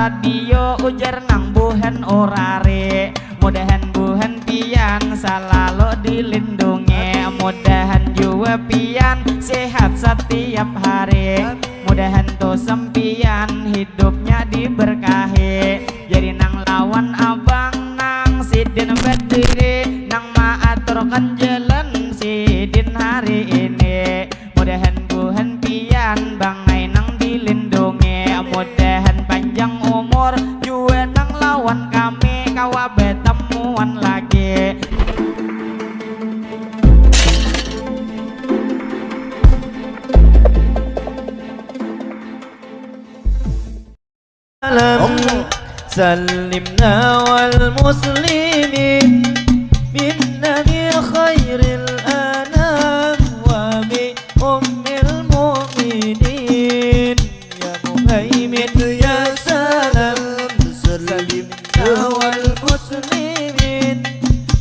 radio ujar nang buhen orare. Mudahan buhen pian selalu dilindungi, mudahan juga pian sehat setiap hari, mudahan tuh sempian hidupnya diberkahi. Jadi nang lawan abang nang sidin berdiri, nang maaturkan jalan sidin hari ini. Mudahan buhen pian bangai nang dilindungi, mudahan panjang umur juga nang lawan kami kawa betemuan lagi. سلمنا والمسلمين بالنبي خير الأنام وبأم المؤمنين يا مهيمن يا سلام. سلمنا والمسلمين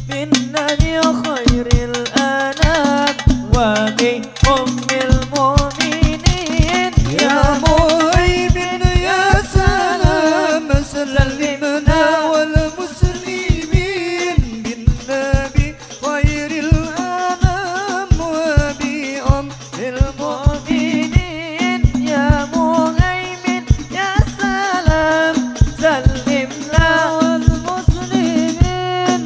بالنبي خير الأنام وبأم المؤمنين يا مهيمن يا سلام. سلمنا والمسلمين بالنبي خير الأنام وبأم المؤمنين يا مهيمن يا سلام. سلمنا والمسلمين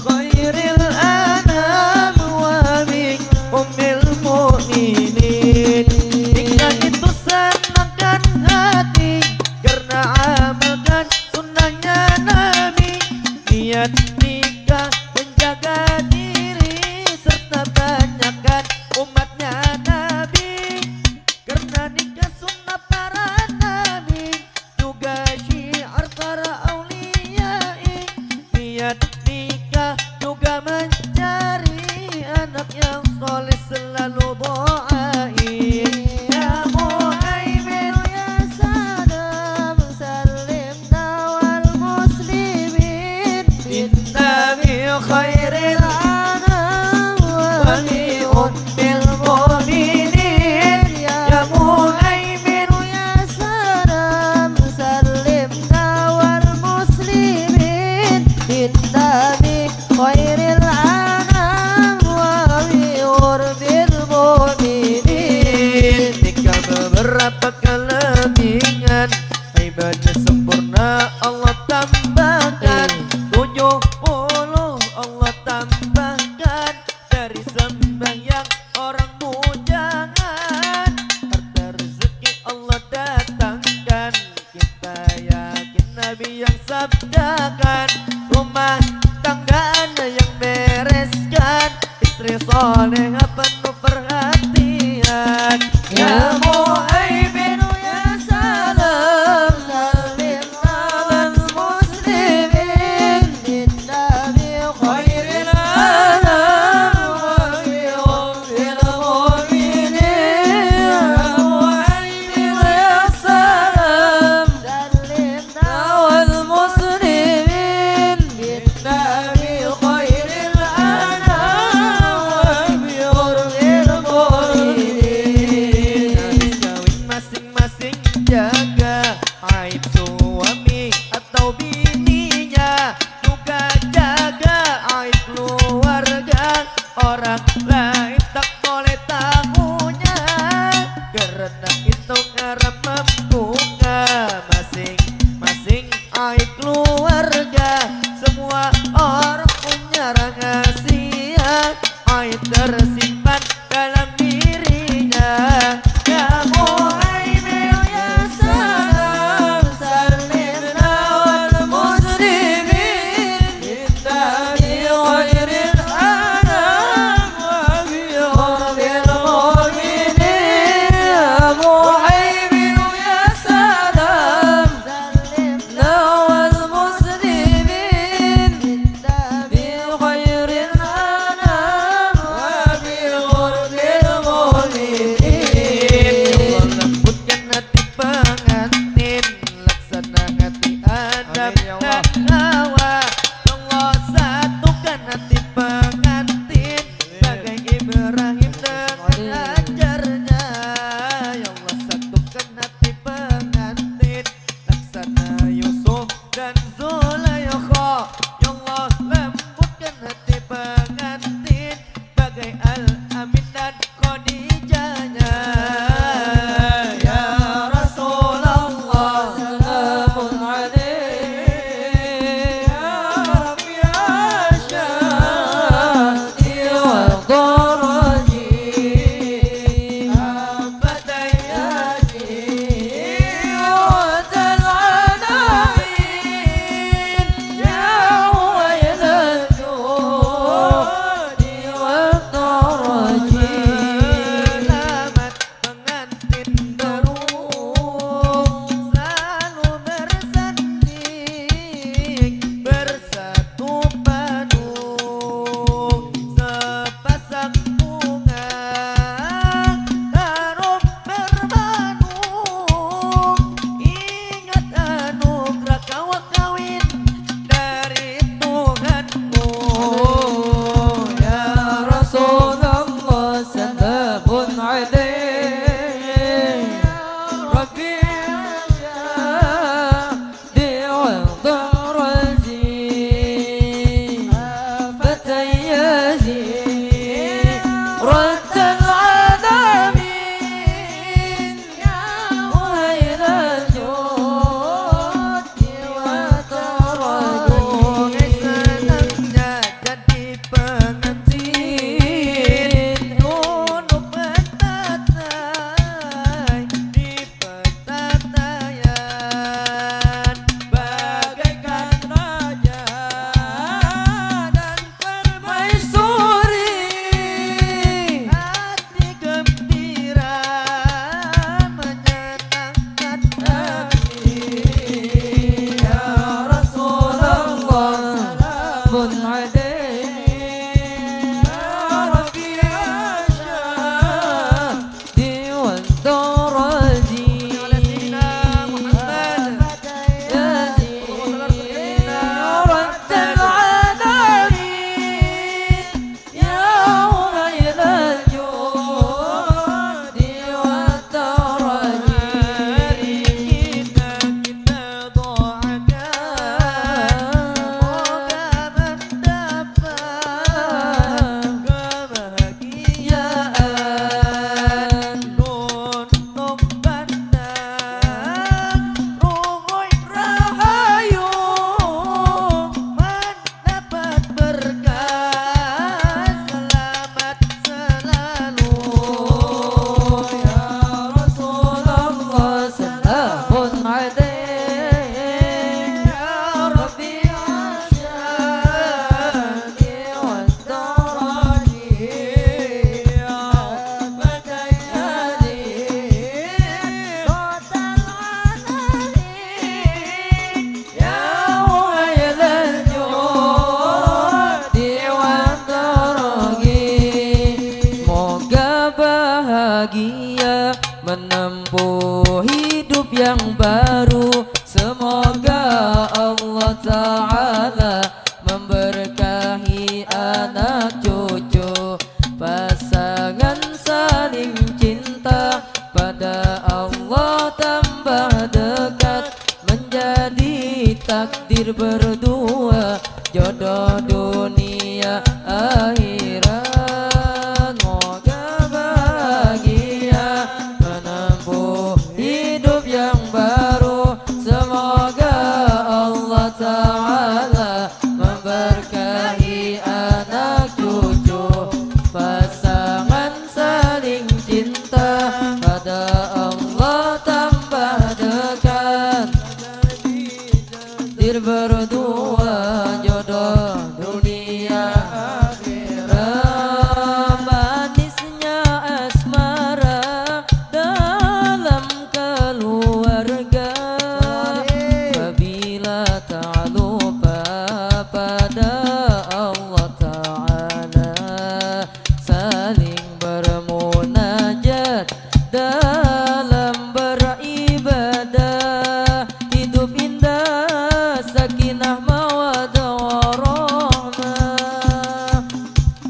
خير الأنام وبأم المؤمنين. Ingat itu senangkan hati karena amalkan sunnahnya Nabi. Niat nikah menjaga diri serta banyakkan umatnya Nabi, karena nikah sunnah para Nabi juga syiar para auliyai. Niat nikah juga mencari anak yang soleh selalu doai. Ya Muhaimin ya Salam. Salimna wal muslimin binnabi khairil anam wa bi ummil mu'minin ya Muhaimin ya Salam. Salimna wal muslimin binnabi khairil anam wa bi urbil mu'minin. Nikah beberapa kelebihan, ibadah sempurna Allah tambahkan 70 Allah tambahkan. Dari sembahyang orang bujangan, harta rezeki Allah datangkan. Kita yakin Nabi yang sabdakan, rumah tangga Anda yang bereskan, istri solehah penuh perhatian. Ya Muhaimin ya Salam. Salimna wal muslimin binnabi khairil anam wa bi ummil mu'minin ya Muhaimin ya Salam. Salimna wal muslimin binnabi khairil anam wa bi ummil mu'minin. Habis kawin masing-masing jaga aib suami atau bininya, juga jaga aib keluarga orang lain tak boleh tahunya, karena itu haram membuka masing-masing aib keluarga. Semua orang punya rahasia, aib tersimpan dalam dirinya. Ya Muhaimin ya Salam. Salimna wal muslimin binnabi khairil anam wa bi urbil mu'minin ya Muhaimin ya Salam. Salimna wal muslimin binnabi khairil anam wa bi urbil mu'minin. Allah lembutkan hati pengantin, laksana hati Adam dan Hawa. Allah satukan hati pengantin bagai Ibrahim dengan ajarnya. Ya Allah satukan hati pengantin Ta'ala memberkahi anak cucu, pasangan saling cinta, pada Allah tambah dekat, menjadi takdir berdua, jodoh dunia akhirat. Moga bahagia menempuh hidup yang baru, semoga Allah Ta'ala memberkahi anak cucu, pasangan saling cinta, pada Allah tambah dekat, takdir berdua, jodoh dunia akhirat. Manisnya asmara dalam keluarga, apabila tak lupa pada Allah Ta'ala, saling bermunajat dalam beribadah, hidup indah sakinah mawaddah warahmah,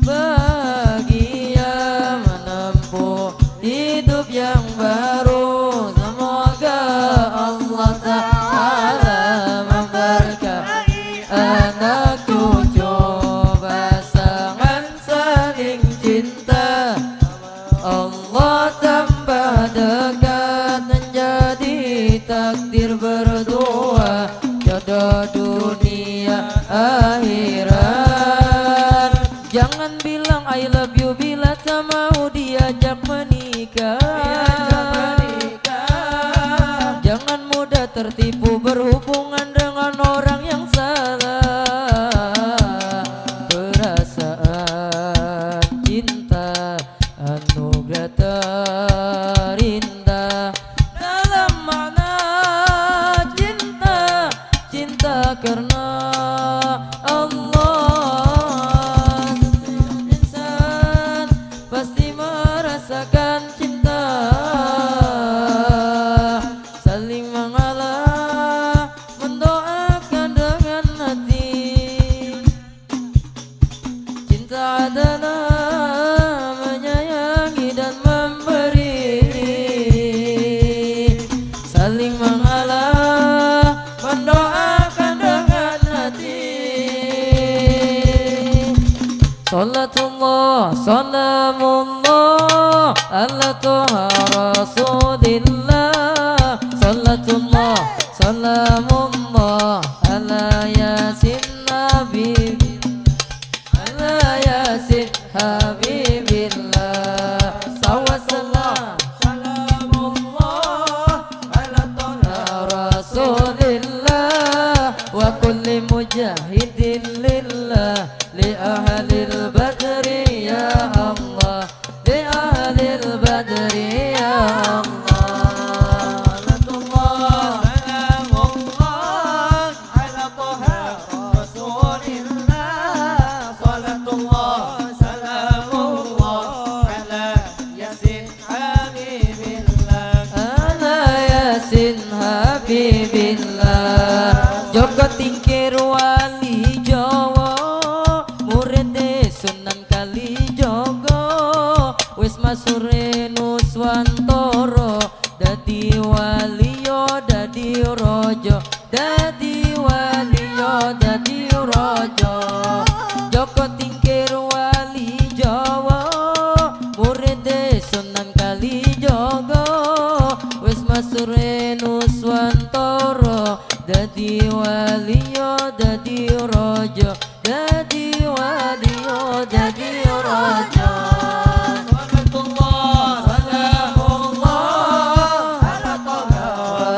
bahagia menempuh hidup yang baru, semoga Allah Ta'ala memberkahi anak cucu, pasangan saling cinta, Allah tambah dekat, menjadi takdir berdua, jodoh dunia akhirat. Jangan bilang I love you bila tak mau diajak menikah. Jangan mudah tertipu berhubungan dengan orang yang salah. Perasaan cinta anugerah terindah, dalam makna cinta, cinta karena Allah. Insan pasti merasakan cinta, saling mengalah, mendoakan dengan hati. Cinta adalah menyayangi dan memberi, saling mengalah, mendoakan dengan hati. Salatullah, salamullah ala toha rasulillah. Salatullah, salamullah ala yasin nabi, ala yasin habibillah. Sawasallah, salamullah ala toha rasulillah, wa kulli mujahidin lillah, li ahlil badri ya Allah, li ahlil badri ya Allah. Habibillah, Joko Tingkir wali Jawa, murid Sunan Kalijogo, wis masure Nuswantoro, dadi waliyo dadi rojo, dadi waliyo dadi rojo. Joko Tingkir wali Jawa, murid Sunan Kalijogo, wis masure Nuswantoro, dadi waliyo dadi rojo, dadi waliyo dadi rojo. Salatullah, salamullah ala toha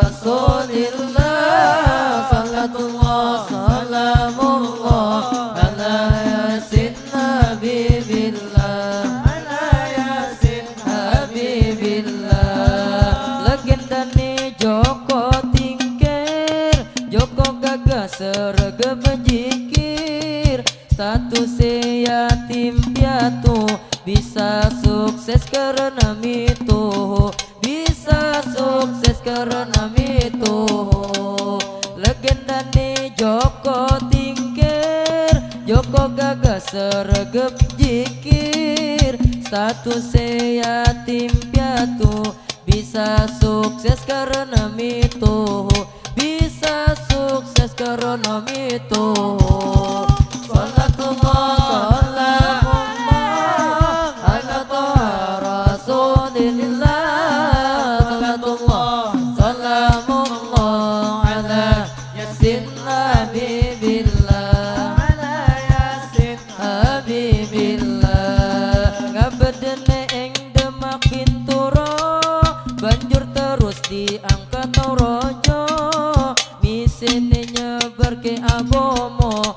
rasulillah. Salatullah, salamullah ala yasin habibillah, ala yasin habibillah. Legenda ni Joko Tingkir, Joko gagah sergap menjikir, status yatim piatu, bisa sukses karena mitu, bisa sukses karena mitu. Legenda ni Joko tingkir Joko gagah seregep jikir status yatim piatu bisa sukses karena mitu bisa sukses karena mitu Salatullah salamullah ala toha rasulillah Salatullah salamullah ala yasin habibillah ala yasin habibillah ngabedene ing Demak Pinturo banjur terus diangkat rojo misine nyebar ke agomo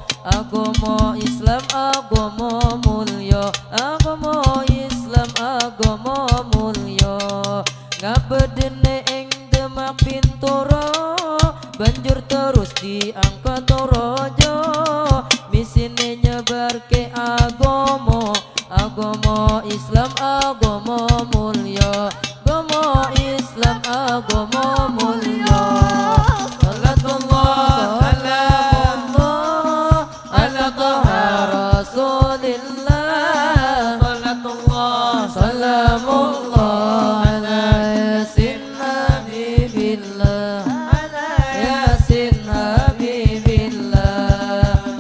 Islam agomo mulya agomo Islam agomo mulya ngabedene ing Demak Pinturo banjur terus diangkat rojo misine nyebar ke agomo Islam agomo mulya agomo Islam agomo mulya Salatullah salamullah ala toha rasulillah Salatullah salamullah ala yasin habibillah ala yasin habibillah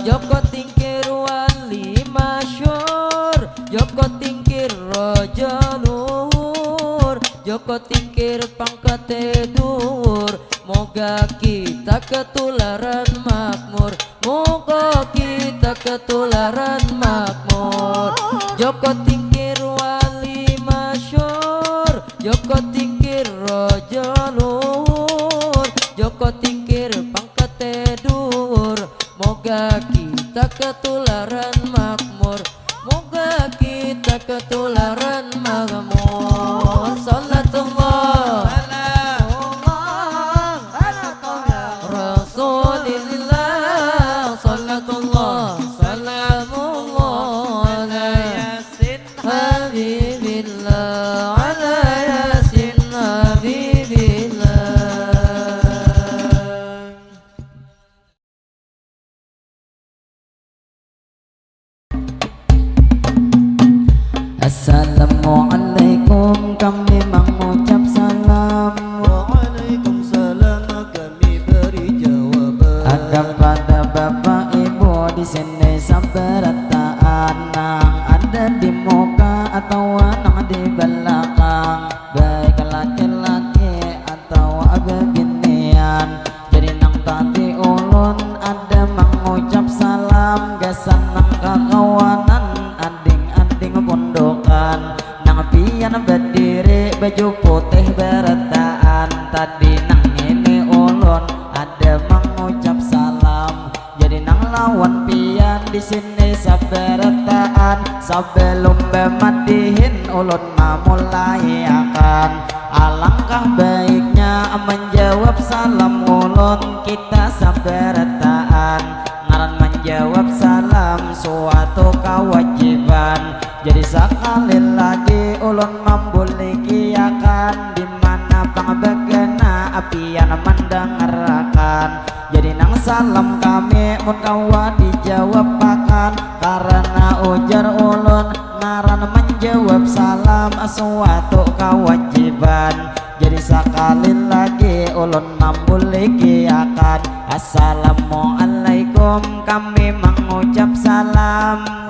Joko tingkir wali masyhur Joko tingkir raja luhur Joko tingkir pangkate dhuwur moga kita ketularan makmur moga kita ketularan makmur Joko tingkir wali masyhur Joko tingkir raja luhur Joko tingkir pangkate dhuwur moga kita ketularan makmur moga kita ketularan makmur Salatullah salamullah ala toha rasulillah Salatullah salamullah ala yasin habibillah ala yasin habibillah Assalamualaikum kami mengucap salam Waalaikumsalam kami beri jawaban ada pada bapak ibu di sini sabarataan nang ada di muka atau nang di belakang baik laki-laki atau bebinian jadi nang tadi ulun ada mengucap salam gasan nang kakawanan ading-ading pondokan nang pian berdiri baju putih berataan tadi nang ini ulun ada mengucap salam jadi nang lawan pian di sini sabarataan sebelum bemadihin ulun memulai akan alangkah baiknya menjawab salam ulun kita sabarataan ngaran menjawab salam suatu kewajiban jadi sekali lagi ulun membulikiakan di mana pangbagana apian mendengarkan jadi nang salam kami mun kawa dijawab akan karena ujar ulun ngaran menjawab salam suatu kewajiban jadi sekali lagi ulun membulikiakan assalamualaikum kami mengucap salam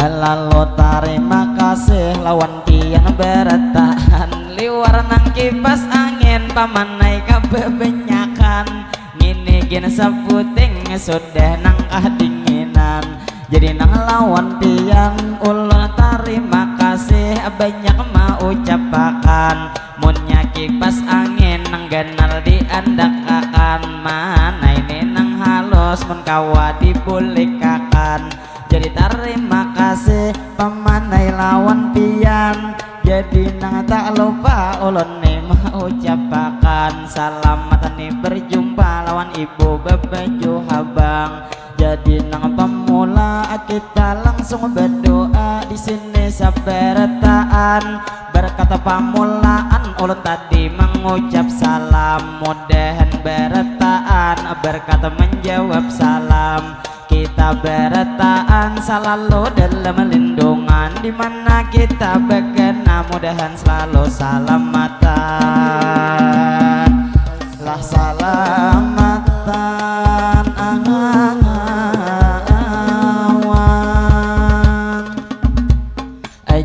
lalu terima kasih lawan pian bertahan liwar nang kipas angin pamanai kebebenyakan ngini gin seputing sudah nang kedinginan jadi nang lawan pian ulun terima kasih banyak mau ucapakan munnya kipas angin nang ganal diandakakan mana ini nang halus mun kawa dipulikakan jadi terima kasih pemanai lawan pian jadi nang tak lupa ulun nih mau ucapakan selamat nih berjumpa lawan ibu bebeju habang jadi nang pemula kita langsung berdoa di sini sabarataan berkata pamulaan ulun tadi mengucap salam mudah beretaan berkata menjawab salam. Kita beretaan selalu dalam lindungan, dimana kita berkena mudahan selalu salamatan. Lah salamatan awan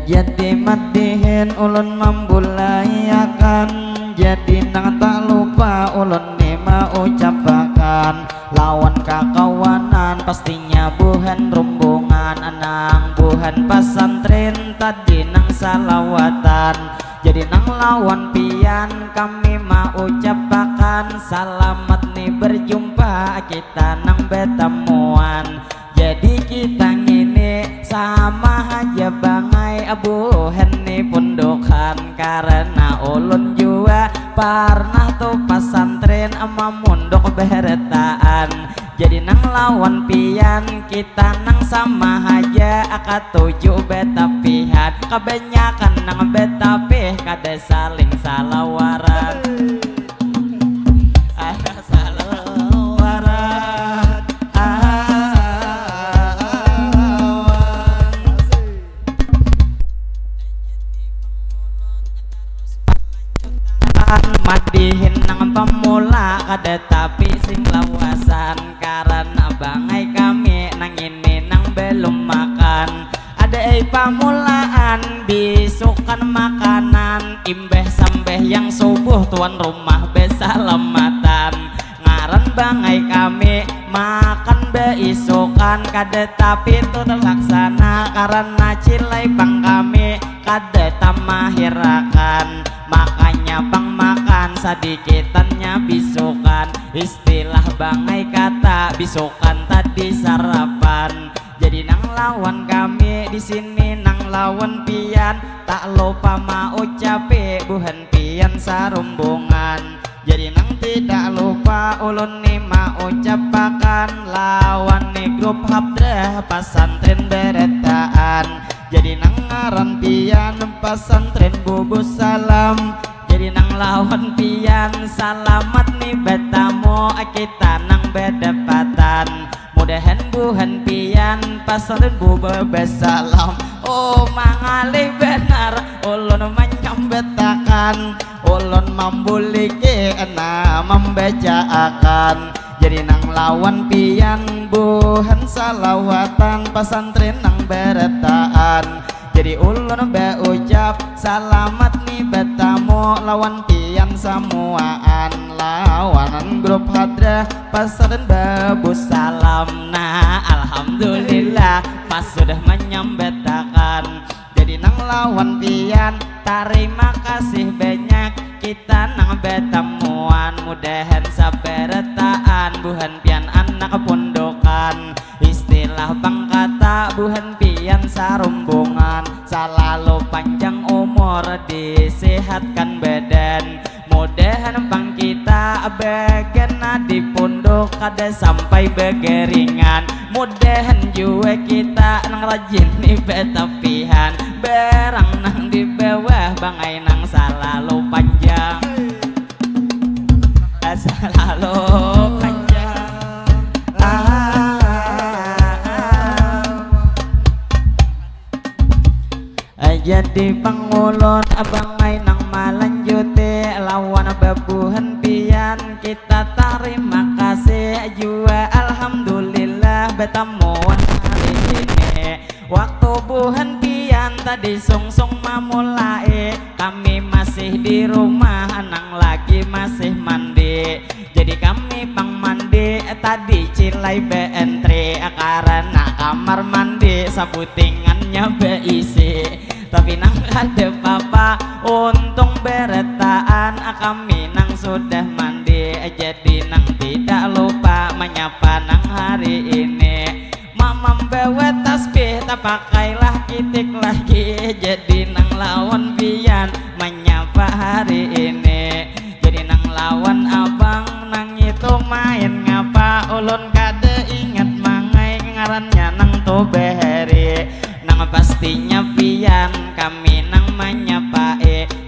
jadi matihin ulun membulayakan, jadi nang tak lupa ulun nima ucapakan. Lawan kakawanan pastinya buhan rombongan, anang buhan pesantren tadi nang salawatan. Jadi nang lawan pian kami mau ucapakan selamat nih berjumpa kita nang betemuan. Jadi kita ngini sama aja bangai abuhan nih pondokan, karena ulun juga pernah tuh pesantren ama mondok beretaan. Jadi nang lawan pian kita nang sama aja akan tujuh beta pihak, kebanyakan nang beta pih kada saling salawaran. Ada salawaran madihin nang pemula kada tapi sing lawasan, karena bangai kami nang ini nang belum makan. Ada pamulaan bisukan makanan, imbeh sambeh yang subuh tuan rumah besalamatan. Ngaran bangai kami makan beisukan kada tapi itu terlaksana, karena cilai bang kami kada tamahirakan. Makanya bang makan sadikitannya bisukan, istilah bangai kata bisukan tadi sarapan. Jadi nang lawan kami di sini nang lawan pian, tak lupa mau ucapi buhan pian sarumbungan. Jadi nang tidak lupa ulun ni mau ucapakan lawan ni grup habdrah pesantren beretaan. Jadi nang ngaran pian pesantren bubus salam. Jadi nang lawan pian salamat nih betamu kita nang bedepatan. Mudahan buhan pian pesantren bubus salam. Oh mangalih benar ulun menyambetakan, ulun membuliki ena membacaakan. Jadi nang lawan pian buhan salawatan pesantren nang beretaan. Jadi ulun berucap selamat nih betamu lawan pian semuaan, lawanan grup hadrah pesantren babus salam. Nah alhamdulillah pas sudah menyambetakan. Jadi nang lawan pian terima kasih banyak kita nang betemuan, mudahan saberetaan buhan pian anak pondokan. Istilah bang kata buhan pian sarumbungan, selalu panjang umur disehatkan badan. Mudahan bang kita begena di pondok kada sampai begeringan. Mudahan juga kita nang rajin nih betapihan, berang nang di bawah bangai nang selalu panjang, selalu panjang. Jadi pangulon abangai nang malanjuti lawan babuhan pian kita terima kasih juga alhamdulillah betamuan hari ini. Waktu buhan pian tadi sungsung memulai, kami masih di rumah nang lagi masih mandi. Jadi kami pang mandi tadi cilai beentri, karena kamar mandi sabutingannya beisi. Tapi nang ada papa untung beretaan kami nang sudah mandi. Jadi nang tidak lupa menyapa nang hari ini. Mama bawa tasbih tak pakailah kitik lagi. Jadi nang lawan pian menyapa hari ini. Jadi nang lawan abang nang itu main ngapa ulun kada ingat mangai ngarannya nang tobeheri. Pastinya pian kami nang menyapa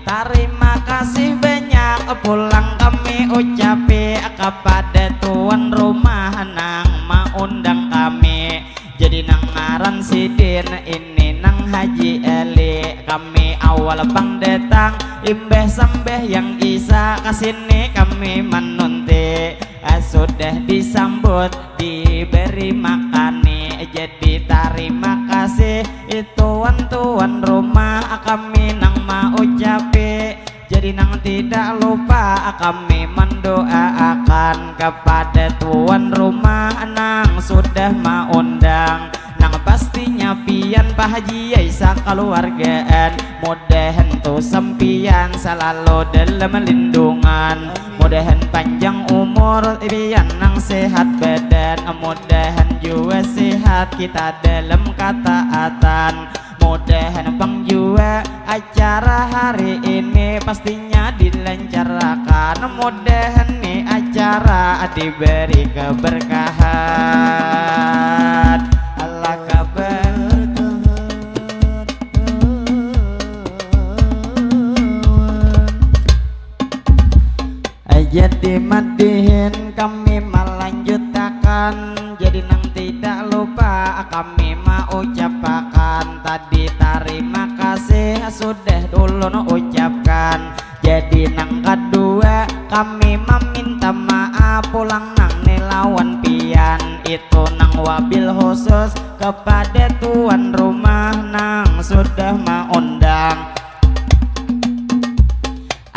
terima kasih banyak pulang kami ucapi kepada tuan rumah nang maundang kami. Jadi nang ngaran Sidin ini nang Haji Eli. Kami awal bang datang imbeh sambeh yang isa kasini kami menunti. Sudah disambut diberi makani. Jadi terima kasih tuan rumah kami nang mau ucapi. Jadi nang tidak lupa kami mendoakan kepada tuan rumah nang sudah maundang. Nang pastinya pian Pak Haji Isa keluargaan. Mudahan tu sempian selalu dalam lindungan. Mudahan panjang umur pian nang sehat badan. Mudahan juga sehat kita dalam ketaatan. Mudahan bang juga acara hari ini pastinya dilancarkan. Mudahan nih acara diberi keberkahan. Allah jadi madihin kami melanjutkan. Jadi nang tidak lupa kami mau ucapkan. Tadi terima kasih sudah dulu ucapkan. Jadi nang kedua kami meminta maaf pulang nang nelawan pian. Itu nang wabil khusus kepada tuan rumah nang sudah maundang.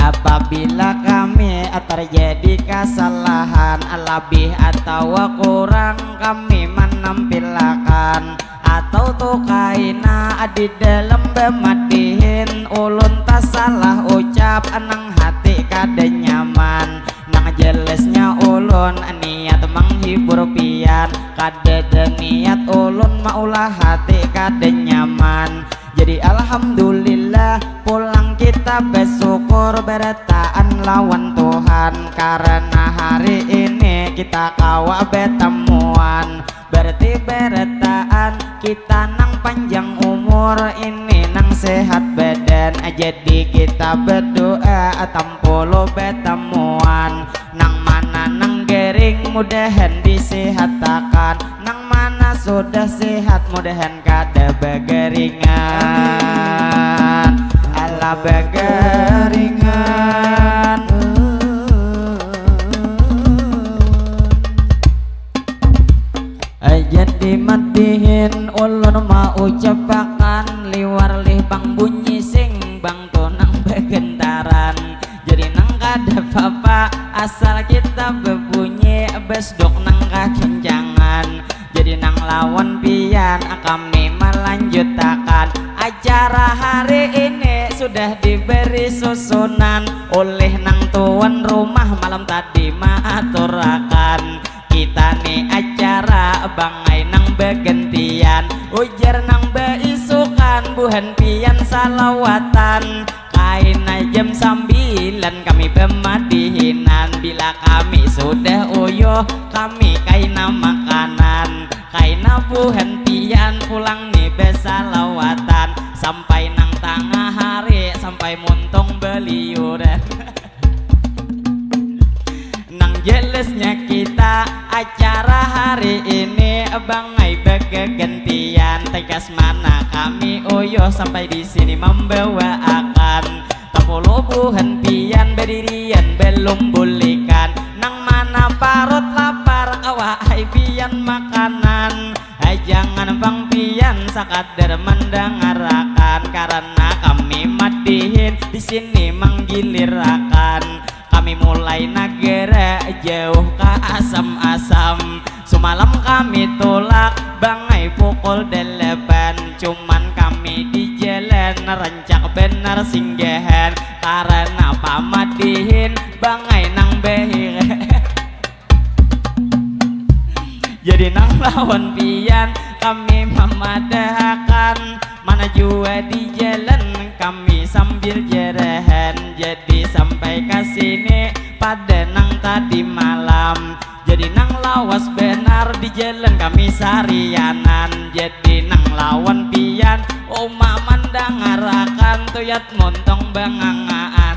Apabila kami terjadi kesalahan lebih atau kurang kami menampilkan. Atau tuh kaina di dalam bemadihin ulun tak salah ucap nang hati kada nyaman. Nang jelasnya ulun niat menghibur pian. Kada niat ulun maulah hati kada nyaman. Jadi alhamdulillah pulang kita bersyukur bertaan lawan Tuhan. Karena hari ini kita kawa bertemuan. Berarti bertaan kita nang panjang umur ini nang sehat badan. Jadi kita berdoa tampolo bertemuan. Nang mana nang gering mudahan disehatakan. Nang mana sudah sehat mudahan kada begeringan. Allah begeringan. Jadi matihin ulun mau ucapakan. Liwar lih bang bunyi sing bang tonang begentaran. Jadi nang kada apa asal kita bebunyi besdok nang kakencangan. Jadi nang lawan pian kami melanjutkan. Acara hari ini sudah diberi susunan oleh nang tuan rumah malam tadi maaturakan. Kita nih acara bangai nang begentian. Ujar nang beisukan buhan pian salawatan. Kaina jam 9 kami pemadihinan. Bila kami sudah uyuh kami kaina makanan. Kaina buhan pian pulang nih besalawatan. Sampai nang tengah hari sampai muntong beliuran. Nang jelasnya kita acara hari ini bangai begentian. Tegas mana kami uyuh sampai di sini membawa akan. Tapolo buhan pian berdirian belum bulikan. Nang mana parut lapar awai pian makanan. Jangan bang pian sakadar mendengarkan. Karena kami madihin di sini menggilirakan. Kami mulai negara jauh ke asam-asam. Semalam kami tolak bangai pukul 8. Cuman kami di jalan rancak benar singgahan. Karena pamadihin bangai nang behir. Jadi nang lawan pian kami memadahakan. Mana jua di jalan kami sambil jerahan. Jadi sampai kesini pada nang tadi malam. Jadi nang lawas benar di jalan kami sarianan. Jadi nang lawan pian oma mandangarakan tuyat montong bangangaan.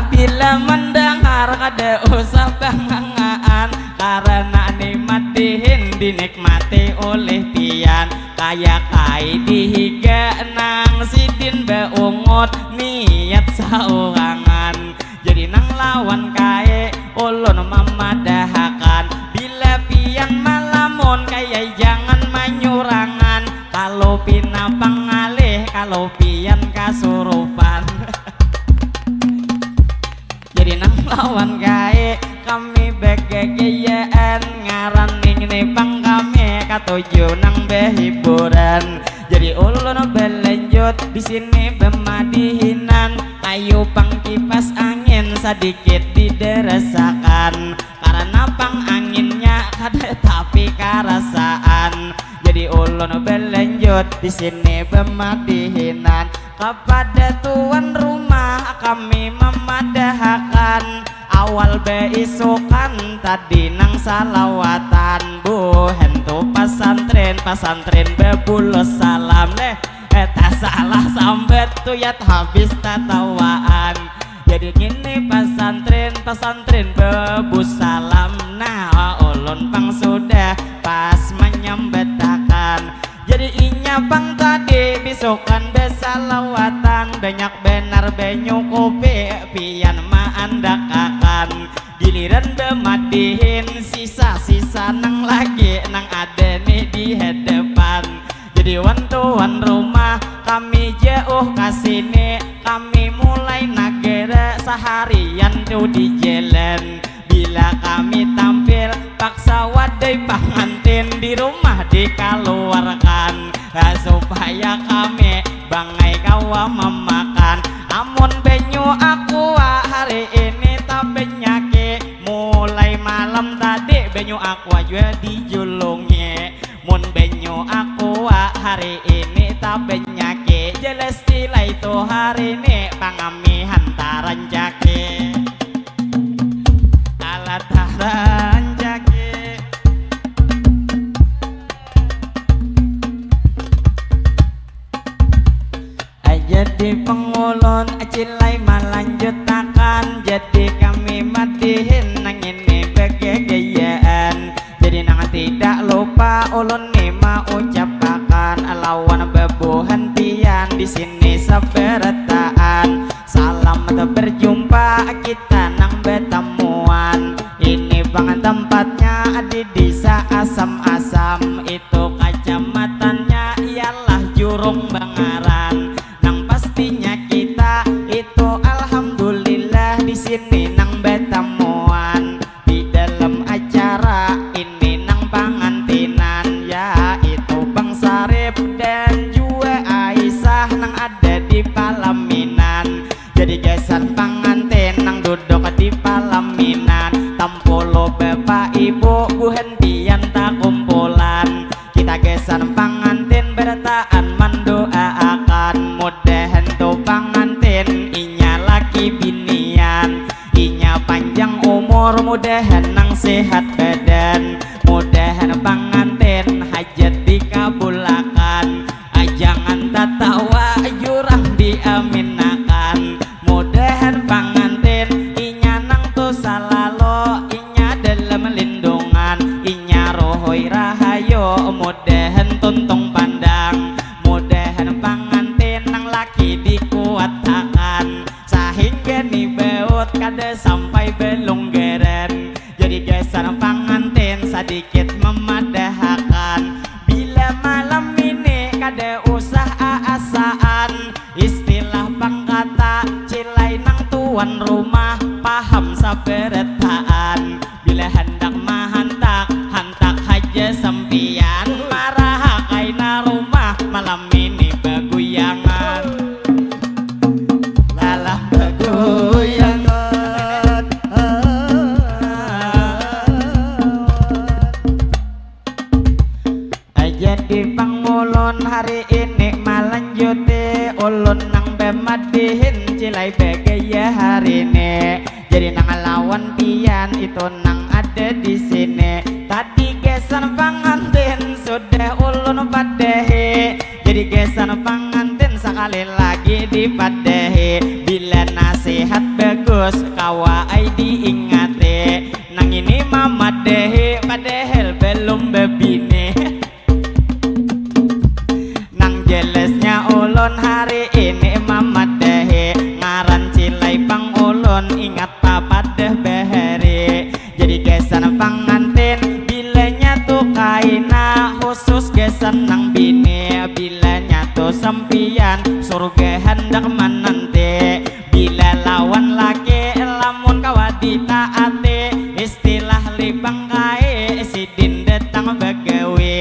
Bila mendengar kada usah banggaan, karena nikmatihin dinikmati oleh pian. Kaya kai dihiga nang sidin beungot niat saurangan. Jadi nang lawan kae ulun memadahakan. Bila pian malamun kaya jangan manyurangan. Kalau pina pangalih, kalau pian kasurupan. Jadi nang lawan kae kami begegeyaan, ngaran ini pang kami katuju nang behiburan. Jadi ulun belanjut di sini bemadihinan, ayo pang kipas angin sedikit diderasakan. Karena pang anginnya kada tapi karasaan. Jadi ulun belanjut di sini bemadihinan, kepada tuan rumah kami memadahkan. Awal beisukan tadi nang salawatan, bu hentu pesantren bebulos salam leh. Tak salah sambet tuyat habis tatawaan. Jadi gini pesantren bebus salam. Nah ulun pang sudah pas menyambetakan. Jadi inya pang tadi bisukan besalawatan, banyak benar benyukupi pian maandakakan. Giliran bemadihin sisa-sisa nang lagi nang ada nih di hadapan. Jadi tuan rumah kami jauh kasini, kami mulai nagera seharian tuh di jalan. Bila kami tampil paksa wadai pengantin di rumah dikeluarkan, supaya kami bangai kawa memakan. Amun benyu aku hari ini tak benyake, mulai malam tadi benyu aku aja dijulungi. Mun benyu aku hari ini tak benyake, jelas sila itu hari ini pangami hantaran jake. Alataran jake. Jadi pengulun acilai melanjutakan. Jadi kami madihin nang ini begegayaan. Jadi nang tidak lupa ulun ni maucapakan, lawan bebuhan pian di sini seberetaan. Salam berjumpa kita nang betemuan. Ini bang tempatnya di desa Asam-Asam, itu kecamatannya ialah Jurung Bangaran. Nang pastinya kita itu alhamdulillah di sini nang betemuan. Di dalam acara ini nang pangantinan, yaitu Bang Sarip dan juga Aisyah nang ada di palaminan. Jadi gesan pangantin nang duduk di palaminan, tampolo bapak ibu buhentian tak kumpulan. Kita gesan pangantin bertaan mendoakan, mudahan tu pangantin inya laki binian, inya panjang umur mudahan nang sehat badan, mudahan pangantin hajat dikabulakan. Jangan tertawa jurang diaminakan, mudahan pangantin inya nang tu salalo, inya dalam lindungan, inya rohoi rahayo, mudahan tuntung pandang, mudahan pangantin nang laki dikuatakan, sehingga ni beut kada sampai belunggeran. Jadi gesan pangantin sedikit memadahkan, bila malam ini kada usah aasaan. Istilah pangkata cilai nang tuan rumah paham saberetaan. Bila hendak mahantak hantak haja sempian, marah kaina rumah malam ini beguyangan. Lalah beguyangan. Jadi pangulun hari ini melanjuti ulun nang bemadihin cilai begaya hari ini. Jadi nang lawan pian itu nang ada di sini. Tadi gesan pangantin sudah ulun padehi. Jadi gesan pangantin sekali lagi dipadahi. Bila nasihat bagus tulus kawa ai diingate nang ini mama dehe padahal belum bebine nang jelesnya ulun hari ini mama dehe ngaran cilai pang ulun ingat papa deh beheri jadi gesan pangantin bilanya tuh kaina khusus gesan nang bini bilanya tuh sempian surga hendak menanti bila lawan laki lamun kawadi taate istilah libang kae sidin datang begawe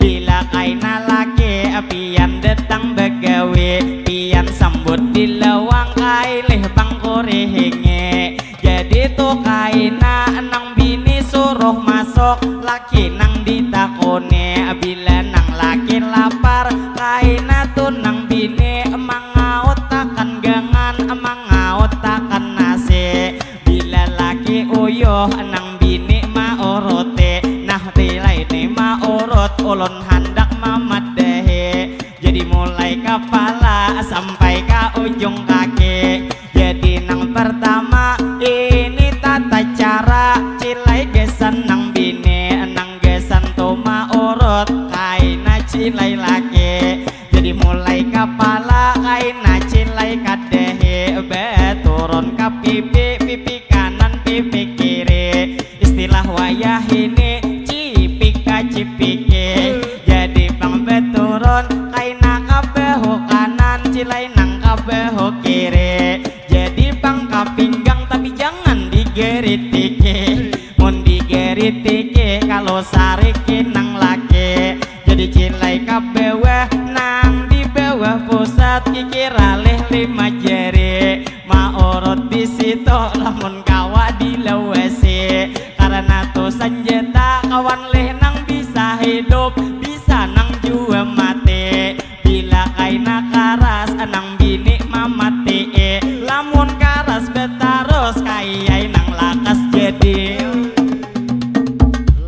bila kaina laki pian datang begawe pian sambut di lawang kae leh bang korehenge jadi tuh kaina nang bini suruh masuk laki nang ditakone bila nang laki lapar kaina tuh nang bini mangaut takkan gangan mangaut takkan nasi bila laki uyuh nang bini maorote nah tilai ni maorot ulun handak mamat dehe jadi mulai kepala sampai ke ujung kaki jadi nang pertama ini tata cara cilai gesan nang bini nang gesan tuh maorot kaina cilai laki jadi mulai kepala kaina cilai kadehe beturun ke pipi pipi kanan pipi kiri istilah wayah ini cipika cipiki jadi bang beturun kaina kabeho kanan cilai nang kabeho kiri jadi bang kapinggang tapi jangan digeritike mun digeritike kalau sarikin nang laki jadi cilai kabeweh nang di bawah pusat kikir alih 5 jari maorot di situ lamun kawa dilewesi karena tuh senjata kawan leh nang bisa hidup bisa nang jua mati bila kaina karas nang bini mamati lamun karas betarus kayai nang lakas jadi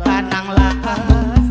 lanang lakas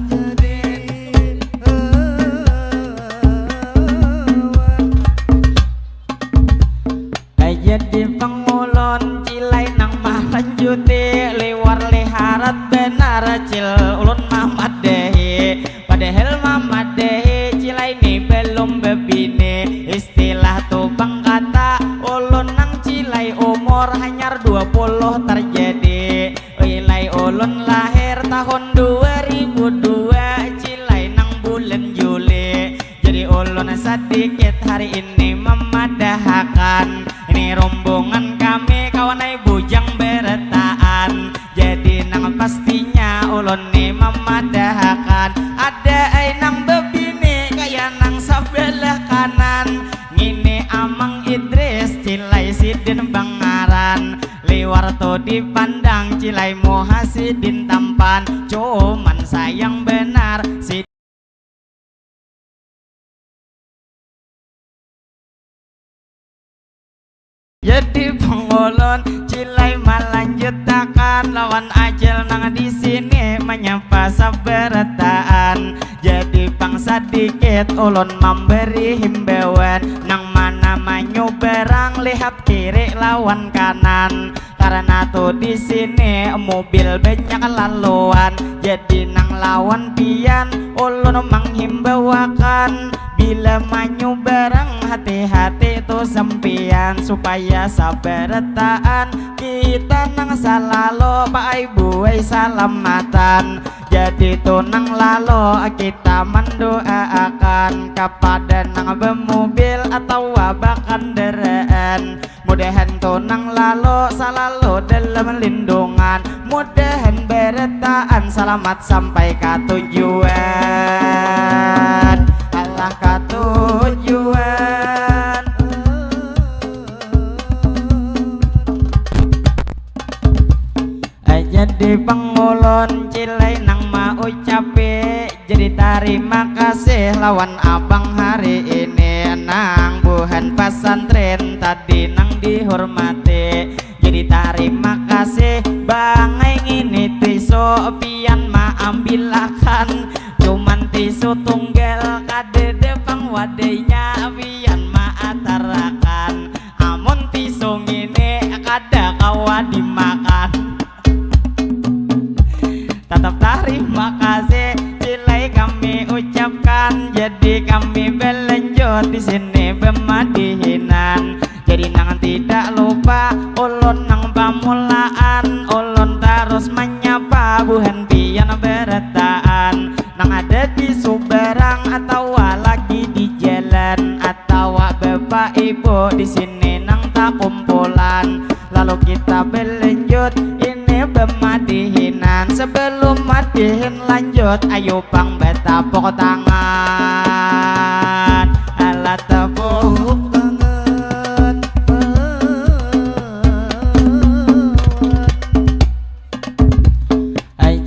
jadi pengulon cilai nang malanjuti liwar liharat benar cil ulun mamat dehi padahal mamat dehi cilai ni belum bebini istilah tuh bang kata ulun nang cilai umur hanyar 20 terjadi ilai ulun lahir tahun 2002 cilai nang bulan Juli jadi ulun sedikit hari ini memadahakan ini rombongan kami kawanai bujang beretaan jadi nang pastinya ulun ni memadahakan ada ay nang bebini kaya nang sebelah kanan ngini amang Idris cilai sidin bangaran liwar to dipandang cilai muhasidin tampan cuman sayang benar si jadi pengulon cilai malanjutakan lawan ajal nang di sini menyapa saberataan jadi bangsa dikit ulun memberi himbauan nang mana manyu berang lihat kiri lawan kanan karena tuh di sini mobil banyak laluan jadi nang lawan pian ulun menghimbauakan bila manyu berang hati-hati tuh sempian supaya saberataan kita nang salalo baai buai salamatan jadi tuh nang lalo kita mendoakan kepada nang bemobil atau bahkan deraan mudahan tuh nang lalo selalu dalam lindungan mudahan beretaan selamat sampai ke tujuan Allah ke tujuan jadi pengulon cilai nang mau ucapi jadi terima kasih lawan abang hari ini nang buhan pesantren tadi nang dihormati jadi terima kasih bang ini tisu pian ma ambilakan cuman tisu tunggal kade depang wadainya pian ma atarakan amun tisu ini kada nyawa dimakan. Tetap terima kasih nilai kami ucapkan. Jadi kami belanjut di sini bemadihinan. Jadi nang tidak lupa ulun nang pamulaan, ulun terus menyapa buhan pian beretaan. Nang ada di Subarang atau lagi di jalan, atau bapak ibu di sini nang tak kumpulan. Lalu kita belanjut ini bemadihinan. Sebelum madihin lanjut, ayo pang betapok tangan. Alat tepuk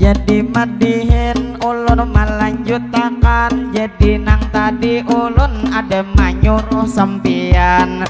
jadi madihin ulun melanjutakan. Jadi nang tadi ulun ada manyuruh sampian,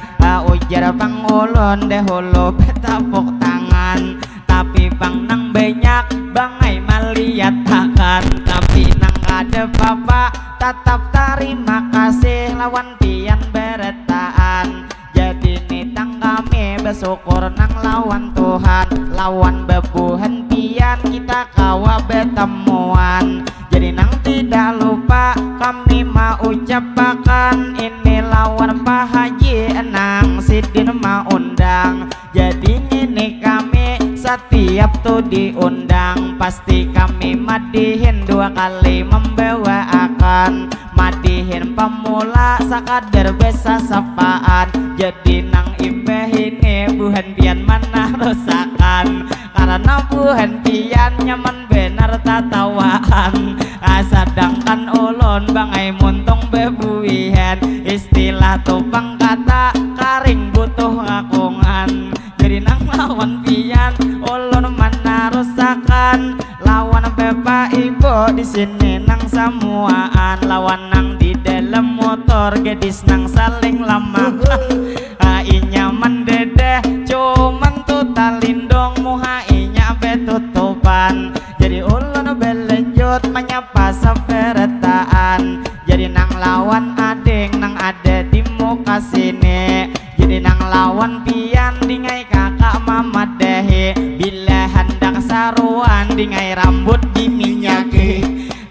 ujar bang ulun dahulu betapuk tangan. Tapi bang nang banyak bangai melihat akan. Tapi nang ada bapak tetap terima kasih lawan pian beretaan. Jadi nitang kami bersyukur nang lawan Tuhan, lawan bebuhan pian kita kawa betemuan. Jadi nang tidak lupa kami mau ucapakan ini lawan Pak Haji nang sidin mau undang. Jadi ini kami setiap tuh diundang, pasti kami madihin 2 kali membawa akan. Madihin pemula sakadar besa sapaan. Jadi nang imbeh ini buhan pian mana rusakan, karena buhan pian nyaman benar tatawaan. Sedangkan ulun bangai muntung bebuihan, istilah tupang kata karing butuh ngakungan. Jadi nang lawan pian ulun mana rusakan, lawan bapak ibu di sini nang samuaan. Lawan nang di dalam motor gadis nang saling lamakan. Inya mendedeh cuman tuh talindong muhainya betutupan. Jadi ulun belanjut menyapa seberetaan. Jadi nang lawan ading nang ada di muka sini. Jadi nang lawan pian dingai kakak mama dehe. Bila hendak saruan dingai rambut diminyaki.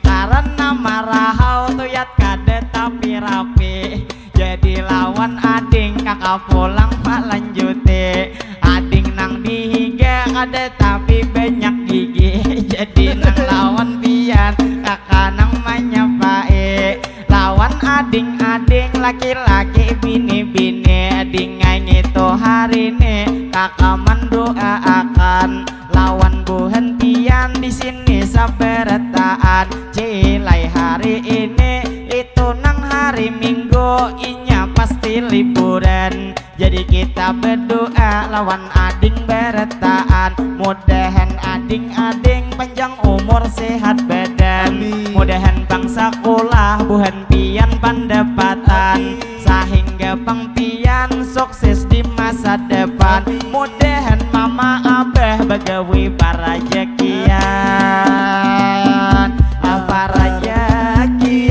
Karena marahau tuyat kade tapi rapi. Jadi lawan ading kakak pulang melanjuti. Ading nang dihiga kade tapi banyak gigi. Jadi nang lawan pian kakak nang menyapai. Lawan ading-ading laki-laki bini-bini. Dingai itu hari ini kakak mendoakan. Lawan buhan pian di sini saberetaan. Cilai hari ini itu nang hari Minggu, inya pasti liburan. Jadi kita berdoa lawan ading beretaan. Mudahan ading-ading panjang umur sehat badan. Mudahan bangsa sekolah buhan pian pendapatan. Sehingga bang pian sukses di masa depan. Mudahan mama abah bagawi para jakian, para jakian.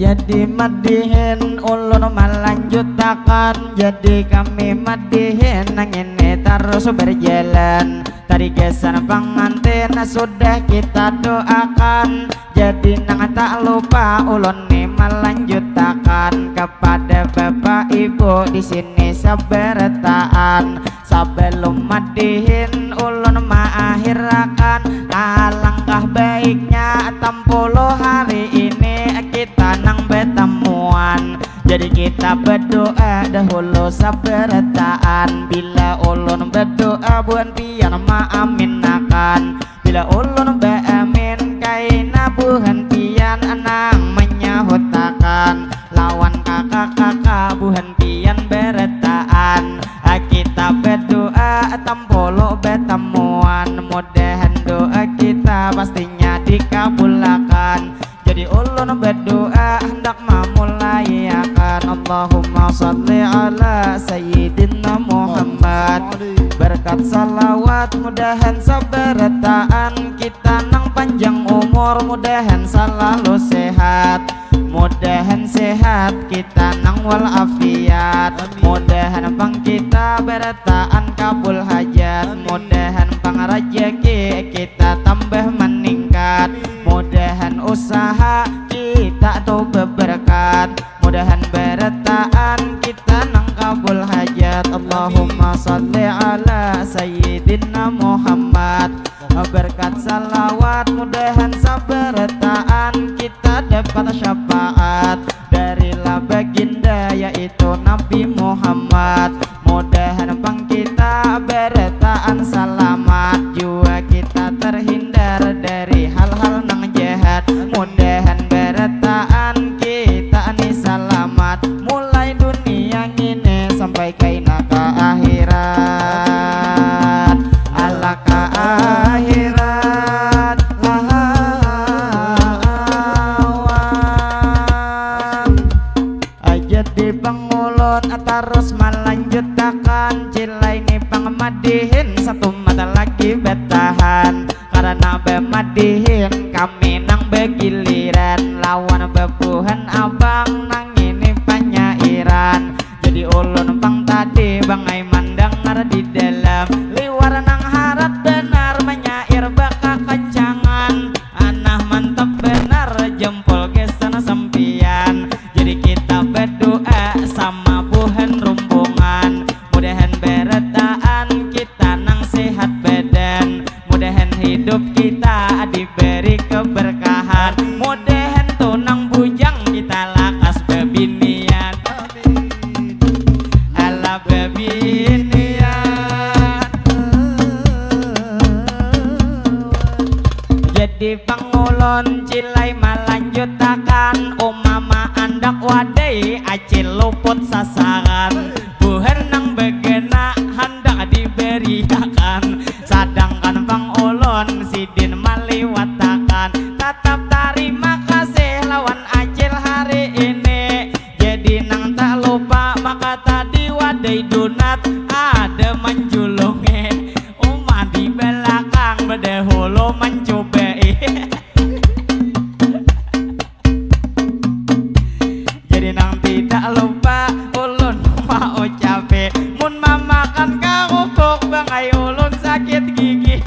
Jadi madihin ulun melanjutakan. Jadi kami madihin nang ini terus berjalan. Tadi gesan pengantin sudah kita doakan. Jadi nang tak lupa ulun nih melanjutakan kepada bapak ibu di sini saberetaan. Sebelum madihin ulun mengakhirakan. Alangkah baiknya 60 hari ini kita nang betemuan. Jadi kita berdoa dahulu saberetaan. Bila ulun berdoa buan pian maaminakan. Bila ulun beamin kaina buhan pian anang menyahutakan. Lawan kakak-kakak buhan pian beretaan. Kita berdoa 60 betemuan. Mudahan doa kita pastinya dikabulkan. Jadi ulun berdoa hendak memulai akan. Allahumma salli ala sayyidina Muhammad. Berkat salawat mudahan saberetaan. Kita nang panjang umur mudahan selalu sehat. mudahan sehat kita nang walafiat, mudahan pang kita bertaan kabul hajat, mudahan pang rejeki kita tambah meningkat, mudahan usaha kita tuh berberkat, mudahan bertaan kita nang kabul hajat. Allahumma salli ala sayyidina Muhammad, berkat salawat mudahan sabarataan kita dapat syafaat dari baginda yaitu Nabi Muhammad, mudahan pang kita berataan selamat, jua kita terhindar dari hal-hal nang jahat, mudahan berataan kita ni selamat mulai dunia ini sampai kaina ke akhirat, ala ke akhirat lawan aja di pangulon terus melanjutkan cilai ni pangmadihin satu mata lagi bertahan karena bemadihin kami nang begiliran lawan bebuhan abang nang ini penyairan jadi ulun pang tadi bangai mandangar di dalam liwar nang harat benar menyair baka kencangan anah mantap benar jempol kesana sempian jadi kita berdoa sama buhan rombongan mudahan berataan kita nang sehat badan mudahan hidup kita diberi keberkahan mudahan tunang bujang kita lakas bebinian ala bebinian jadi pangulon cilai melanjutakan umama andak wadai acil luput sasaran buhan nang begena hendak diberiakan sedangkan pangulon sidin maliwatakan tetap terima kasih lawan acil hari ini jadi nang tak lupa maka tadi wadai donat ada menjulungi umah di belakang bedahulu mencobai jadi nang tidak lupa ulun mau capek mun mamakan kerupuk bangai ulun sakit gigi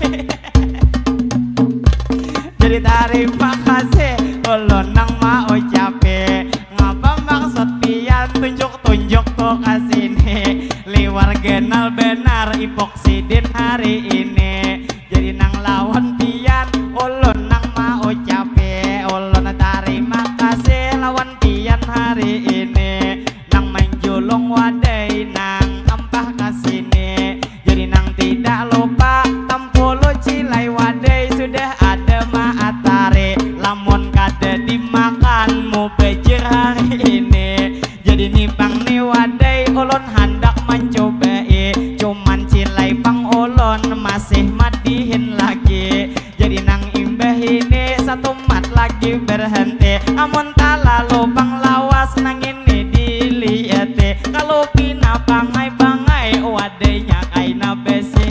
jadi terima kasih ulun nang mau capek ngapa maksud pian tunjuk-tunjuk kok kasini liwar genal benar ipoksidin hari ini jadi nang lawan pian ulun nang mau capek ulun terima kasih lawan pian hari ini nang menjulung wadai nang ampah kasini jadi nang tidak lupa tempulu cilai wadai sudah ada maatare lamun kada dimakan mu bejer hari ini jadi nipang ni wadai ulun hendak mencobai cuman cilai pang ulun masih madihin lagi jadi nang imbah ini satu mat lagi berhenti amun tak lalu pang lawas nang ini dilihat kalau pina bangai-bangai wadainya kaina besi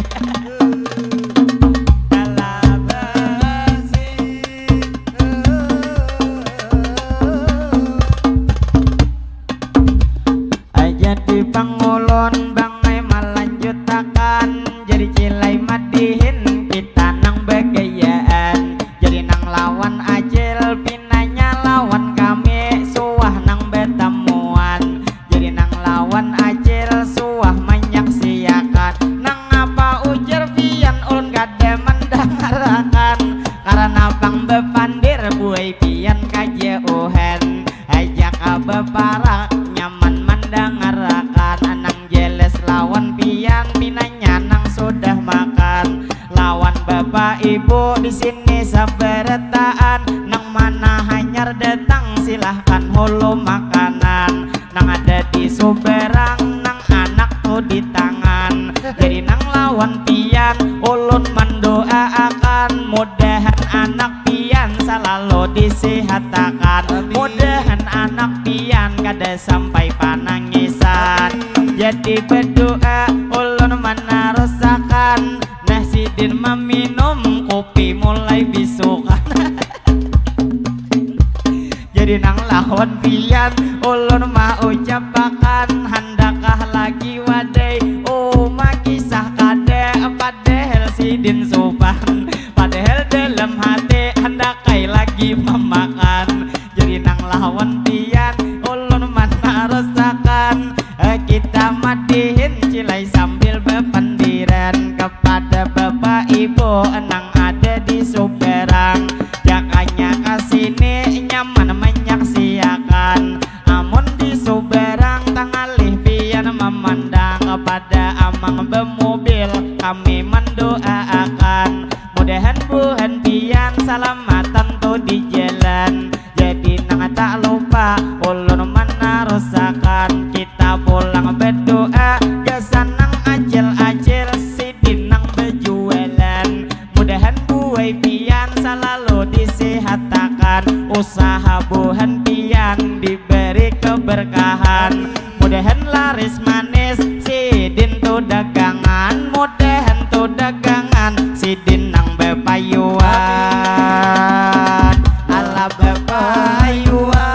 jadi pangulon bangai melanjutakan jadi cilai madihin kita nang begayaan jadi nang lawan acil pinanya lawan kami suah nang betamuan jadi nang lawan acil suah menyaksiakan nang apa ujar pian ulun gade mendangarakan karena bang bepandir buai pian kajauhan ajak beparak nyaman mendangarakan anang jeles lawan pian pinanya nang sudah makan lawan bapak ibu di sini sabarataan nang mana hanyar datang silahkan holo makanan nang ada di suberang nang anak tuh di tangan jadi nang lawan pian ulun mendoakan mudahan anak pian selalu disehatakan mudahan anak pian kada sampai panangisan jadi berdoa ulun menarusakan nasidin meminum kopi mulai bisukan jadi nang lawan pian ulun mau ucapakan handakah lagi wadai kisah kade padahal sidin sopan padahal dalam hati handakai lagi memakan jadi nang lawan pian ulun mana rasakan kita matihin cilai sambil berpendiran kepada bapak ibu nang ada di Suberang jakanya kesini nyaman menyaksiakan amun di Suberang tangalih pian memandang kepada amang bermobil kami mendoakan mudahan buhan pian selamatan tuh di jalan jadi nang tak lupa ulun mana rasakan kita pulang berdoa gasanang acil-acil sidin nang berjualan mudahan buai pian selalu disehatakan usaha buhan pian diberi keberkahan mudahan laris manis sidin tuh dagangan mudahan tuh dagangan sidin nang bepayuan ala bepayuan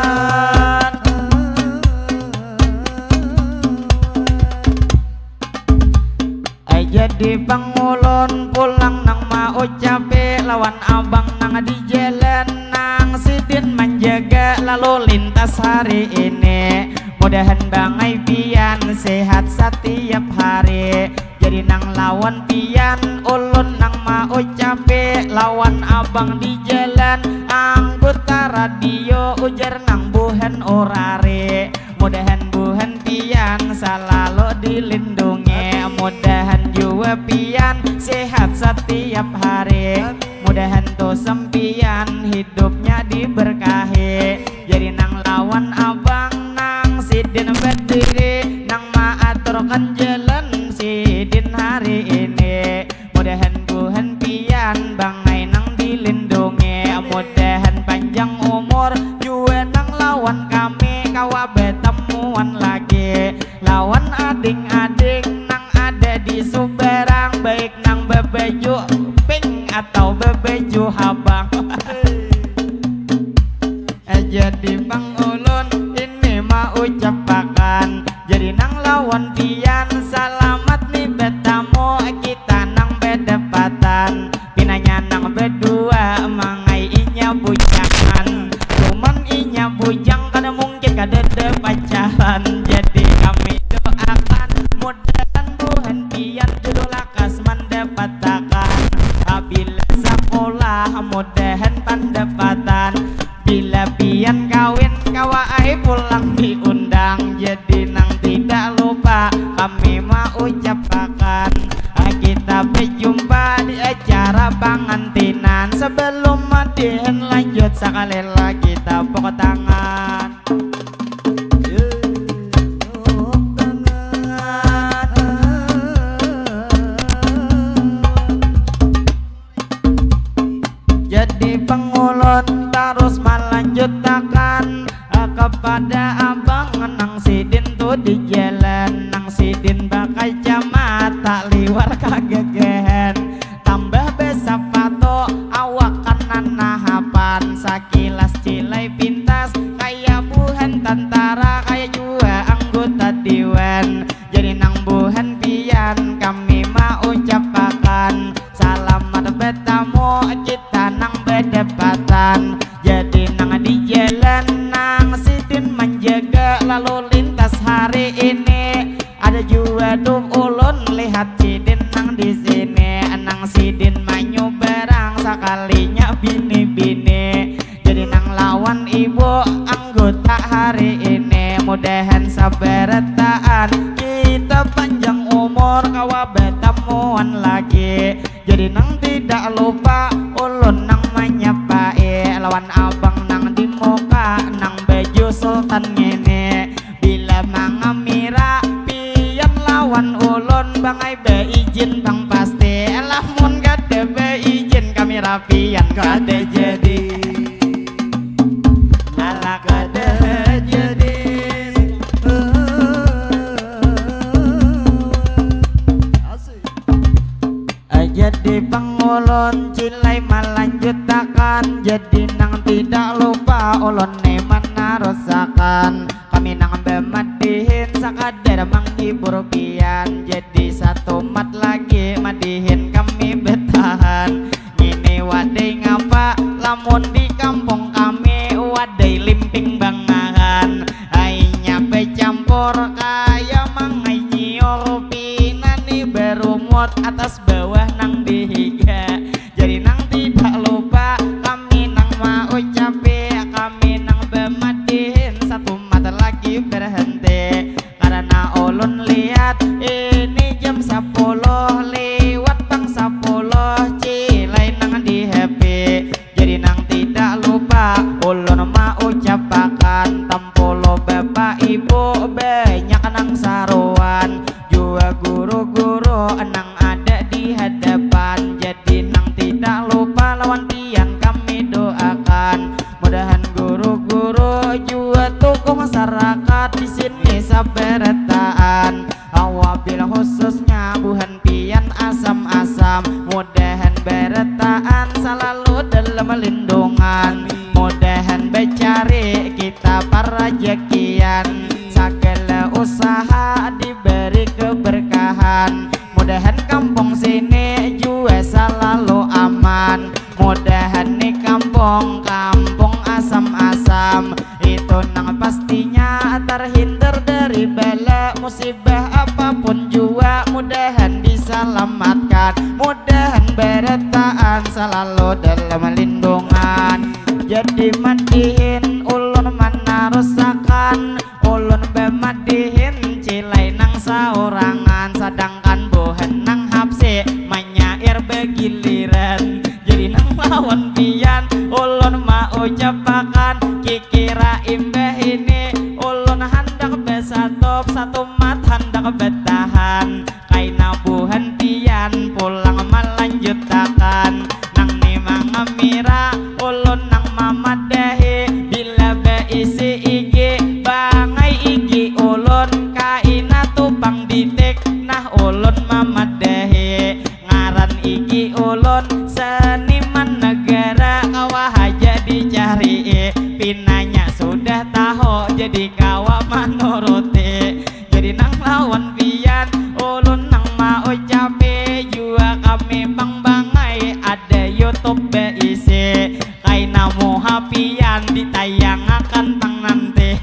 jadi pangulon pulang nang mau capek lawan abang nang di jalan nang sidin menjaga lalu lintas hari ini mudahan bangai pian sehat setiap hari jadi nang lawan pian ulun nang mau capek lawan abang di jalan anggota radio ujar nang buhan orare mudahan buhan pian selalu dilindungi mudahan juga pian sehat setiap hari mudahan tuh sempian hidupnya diberkahi jadi nang lawan abang nang sidin berdiri nang maaturkan jalan sidin hari ini mudahan buhan pian bangai nang dilindungi mudahan panjang umur juga nang lawan kami kawa betemuan lagi lawan ading-ading nang ada di Suberang baik nang bebeju pink atau bebeju habang jadi bang ulun ini mau ucapakan jadi nang lawan pian selamat nih betamu kita nang bedepatan pinanya nang berdua mangai inya bujangan cuman inya bujang kada mungkin kada de pacaran jadi kami doakan mudahan buhan pian dulu lakas mendapatkan apabila sekolah mudahan pendapatan bila pian kawin kawai pulang diundang jadi nang tidak lupa kami mau ucapakan kita berjumpa di acara pengantinan sebelum madihan lanjut sekali lagi tepuk tangan jadi pengulon terus melanjutkan kepada abang nang sidin tuh di jalan nang sidin pakai camata liwar kagegehen tambah besapato awak kanan nahapan sakilas cilai pintas kayak buhan tentara kayak juga anggota dewan jadi nang buhan pian kami mau ucapakan selamat bertemu kita nang berdepatan jadi nang di jalan nang sidin menjaga lalu lintas hari ini ada juga tuh ulun lihat sidin nang di sini nang sidin manyu barang sekalinya bini-bini jadi nang lawan ibu anggota hari ini mudahan sabaratan kita panjang umur kawa betemuan lagi jadi nang tidak lupa ulun nang menyapai lawan abang nang di muka nang baju sultan ngene bila mangamira pian lawan ulun bangai beizin bang pasti lamun gade beizin kami rapian gade jadi ala gade jadi jadi pengulun cilai melanjutakan jadi nang tidak lupa ulun neman pian. Jadi satu mat lagi madihin kami betahan. Ngini wadai ngapa lamun di kampung kami wadai limping bangahan. Ainya becampur kaya mangai nyior pinani berumut atas bawah nang dihiga. Jadi nang tidak lupa kami nang mau cape kami nang bemadihin satu mata lagi berhenti. Karena ulun lihat ini jam 10 lewat bang 10 cilai nang di happy. Jadi nang tidak lupa ulun mau ucapakan tampolo bapak ibu banyak nang saruan jua guru-guru nang ada di hadapan. Jadi nang tidak lupa lawan pian kami doakan mudahan guru-guru jua tokoh masyarakat di sini saberetaan. Awabil khususnya buhan pian asam-asam mudahan beretaan selalu dalam lindungan. Mudahan becari kita para jakian segala usaha diberi keberkahan. Mudahan kampung sini juga selalu aman. Mudahan nih kampung asam-asam itu nang pastinya terhindar dari bala musibah apapun juga mudahan diselamatkan. Mudahan beretaan selalu dalam lindungan. Jadi madihin ulun mana rusakan ulun bemadihin cilai nang saurangan sedangkan bohen nang hapse menyair begiliran. Jadi nang lawan pian ulun mau ucapakan kikira imbah ini ulun hendak besatop satu mat hendak betahan kaina buhan pian pulang melanjutakan nang nimang mira ulun nang mamadahi bila beisi igi bangai igi ulun kaina tupang ditik nah ulun mamadahi ngaran igi ulun seniman negara kawah aja dicari pinanya sudah tahu jadi kawa menuruti. Jadi nang lawan pian ulun nang mau cape jua kami bang bangai ada YouTube beisi kaina muha pian ditayangakan tang nanti.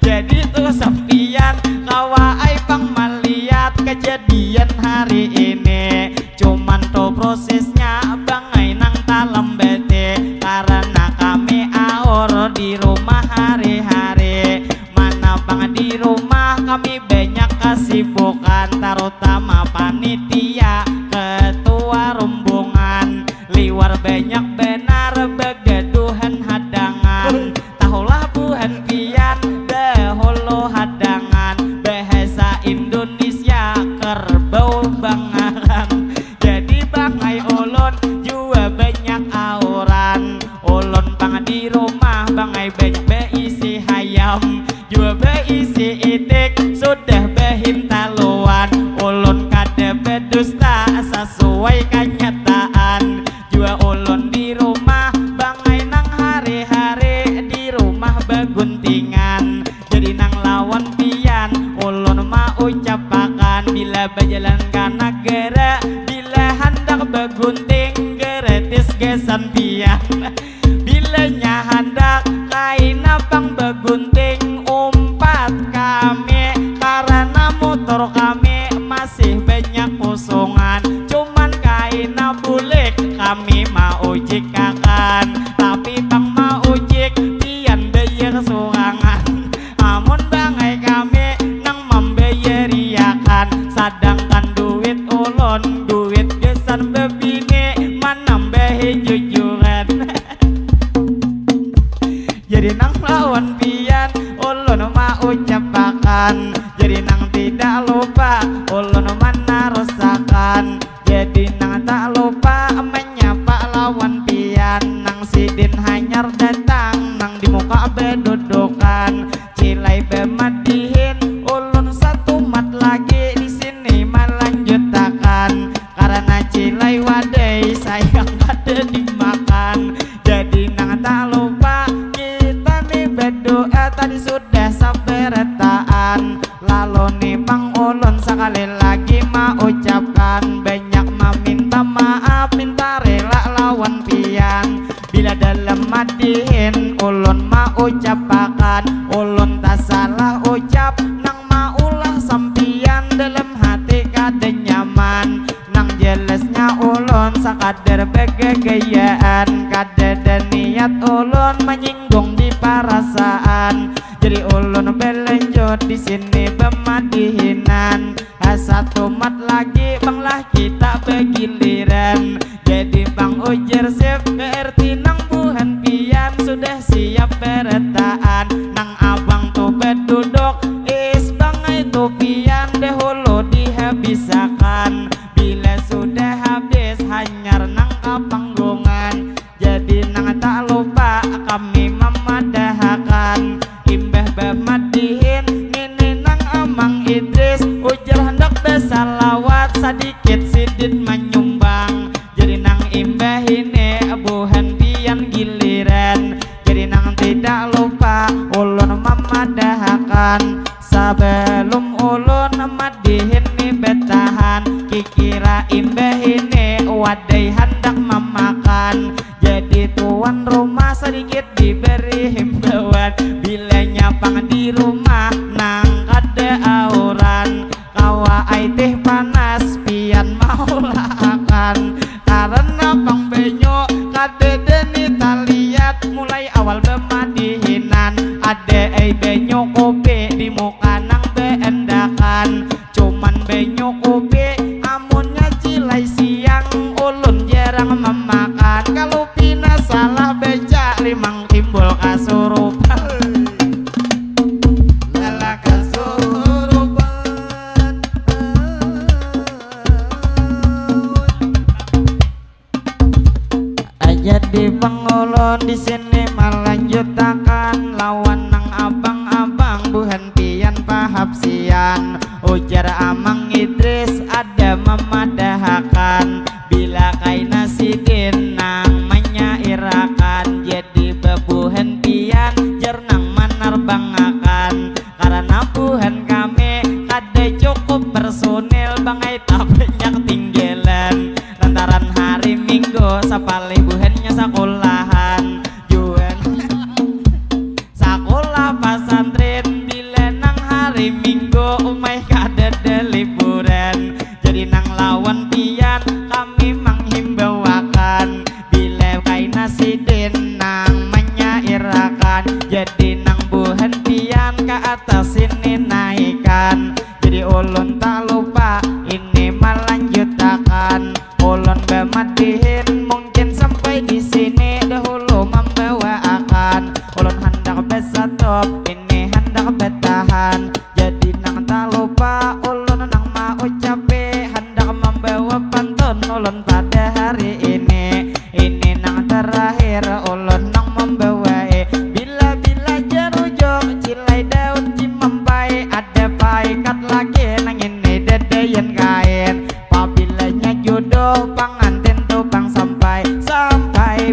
Jadi tuh sampian kawa ai bang melihat kejadian hari ini cuman tuh prosesnya bangai nang talam bete karena kami aur di rumah hari-hari. Mana bang di rumah kami banyak kesibukan terutama panitia ketua rombongan liwar banyak benar begaduhan hadangan. Tahulah buhan pian dahulu hadangan bahasa Indonesia kerbau bangaran. Jadi bangai ulun jua banyak auran ulun bang di rumah bangai banyak beisi hayam jua beisi itik sudah behin taluan ulun kada bedusta sesuai kenyataan jua ulun di rumah bangai nang hari-hari di rumah beguntingan. Jadi nang lawan pian ulun mau ucapakan bila berjalan ke negara bila hendak begunting gratis gesan pian. Bila nya hendak kaina bang begunting umpat kami karena motor kami masih banyak kosongan cuman kaina bulik kami mau jikakan tapi bang mau ujik pian bayar sorangan. Amun bangai kami nang membayariakan sedangkan duit ulun duit gesan bebini manambahi jujuran. Jadi nang lawan pian ulun mau ucapakan jadi nang tidak lupa ulun mana rusakan. Jadi nang tak lupa menyapa lawan pian nang sidin hanyar datang nang di muka bedudukan cilai bemadihin ulun satu mat lagi di sini melanjutakan karena cilai wadai sayang ada dimakan. Jadi nang tak lupa kita nih berdoa tadi sudah sampai retaan lalu nih bang ulun sekali lagi mau ucapkan banyak meminta maaf, minta rela lawan pian. Bila dalam madihin ulun mau ucapakan, ulun tak salah ucap nang maulah sampian dalam hati kada nyaman. Nang jelasnya ulun sakadar begegayaan, kada ada niat ulun menyinggung di perasaan. Jadi ulun belanjut di sini bemadihinan, satu mat lagi banglah kita begiliran. Jadi bang ujar sip keerti nang buhan pian sudah siap beretaan. Nang abang tuh beduduk is bang itu pian dahulu dihabisakan. Bila sudah habis hanyar nang kapanggungan, jadi nang tak lupa kami memadahakan. Imbah bemadihin ini nang amang Idris, ujar hendak besalawat sedikit sidit menyumbang. Jadi nang imbah ini buhan pian giliran, jadi nang tidak lupa ulun memadahakan. Sebelum ulun madihin ni betahan, kikira imbah ini wadai hendak memakan. Jadi tuan rumah sedikit diberi himbauan, bila nyapang di rumah nang kada auran. Kawa aitih panas pian maulah akan, karena pang benyo kada deni taliat. Mulai awal bemadihinan ade ai benyo kopi di muka nang beendakan. Cuman benyo kopi amunnya cilai siang ulun jarang memakan. Kalau pina salah beca limang timbul kasurupan. Lala kasurupan. Jadi pengulun di sini melanjutakan lawan nang abang-abang buhan pian pahapsian. Ujar amang Idris ada memadahakan, bila kaina sidin nang menyairakan. Jadi bebuhan pian jernang menerbangakan, karena buhan kami kada cukup personil bangai tak banyak tinggalan. Lantaran hari Minggu sapali buhannya sekolahan juan sekolah pasantren. Bila nang hari Minggu umai kada ada liburan, jadi nang lawan pian kami menghimbauakan. Bila kaina sidin nang menyairakan, jadi nang buhan pian ke atas ini naikkan. Jadi ulun tak lupa ini melanjutakan, ulun bemadihin mungkin sampai di sini dahulu membawa akan. Ulun hendak besatop ini hendak betahan, jadi nang tak lupa ulun nang mau ucapi hendak membawa pantun ulun pada hari ini. Ini nang terakhir ulun nang membawa bila-bila jerujung cilai daun cimampai, ada paikat lagi nang ini dedeyan kain. Pabilanya jodoh pangantin tuh bang sampai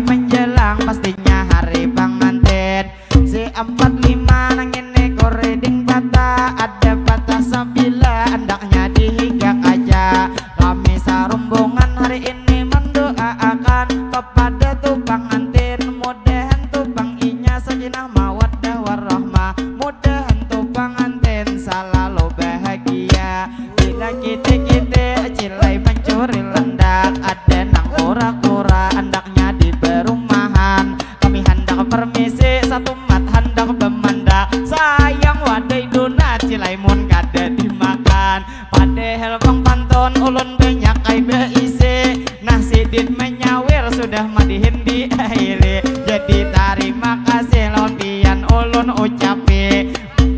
menjelang pastinya hari pangantin. Si 45 nang ini koreding bata, ada patah sabila andaknya dihigak aja. Kami sarumbungan hari ini mendoakan kepada tuh pangantin, mudahan tuh bang inya sakinah mawaddah warahmah, mudahan tuh pangantin selalu bahagia. Bila kita cilai mencuri lendak, ada nang kura-kura andaknya di perumahan. Kami hendak permisi satu mat hendak bemandak, sayang wadai donat cilai mun kada dimakan. Padahal bang pantun ulun banyak ai beisi, nah sidit menyawir sudah madihin di akhiri. Jadi terima kasih lawan pian ulun ucapi,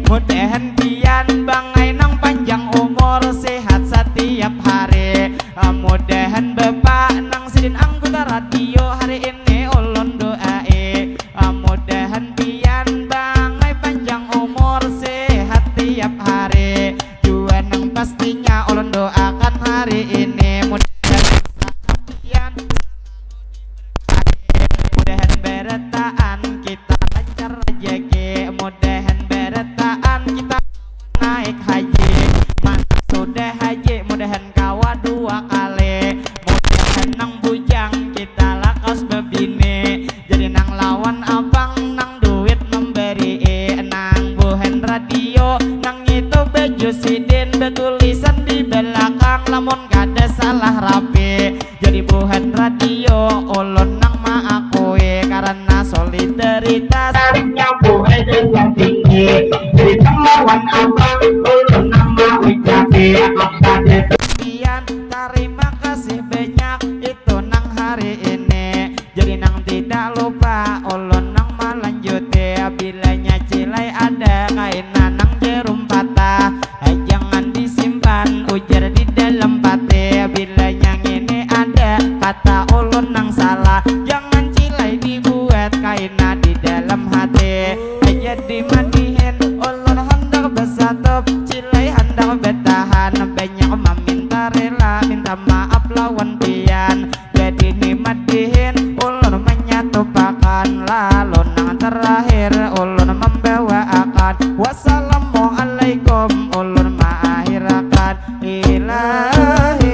mudahan pian bangai nang panjang umur sehat setiap hari. Mudahan bapak nang sidin anggota radio hari ini ulun doai, mudahan pian bang Jusidin betulisan di belakang lamun kada salah rapi jadi buhan radio ulun nang maakui karena solidaritas nyapu yang tinggi jadi lawan abang ulun nang maucapi apa sekian terima kasih banyak itu nang hari ini jadi nang tidak lupa ulun nang melanjuti bilanya cilai ada kainan nang jerum patah jangan disimpan ujar di dalam pati bilanya ini ada kata ulun nang salah jangan cilai dibuat kainan di dalam hati jadi madihin ulun hendak bersatu cilai hendak bertahan banyak meminta rela minta maaf lawan pian jadi nimadihin ulun menyatupakan lalu nang terakhir ulun membawa akan wassalamualaikum ulun mengakhirakan ilahi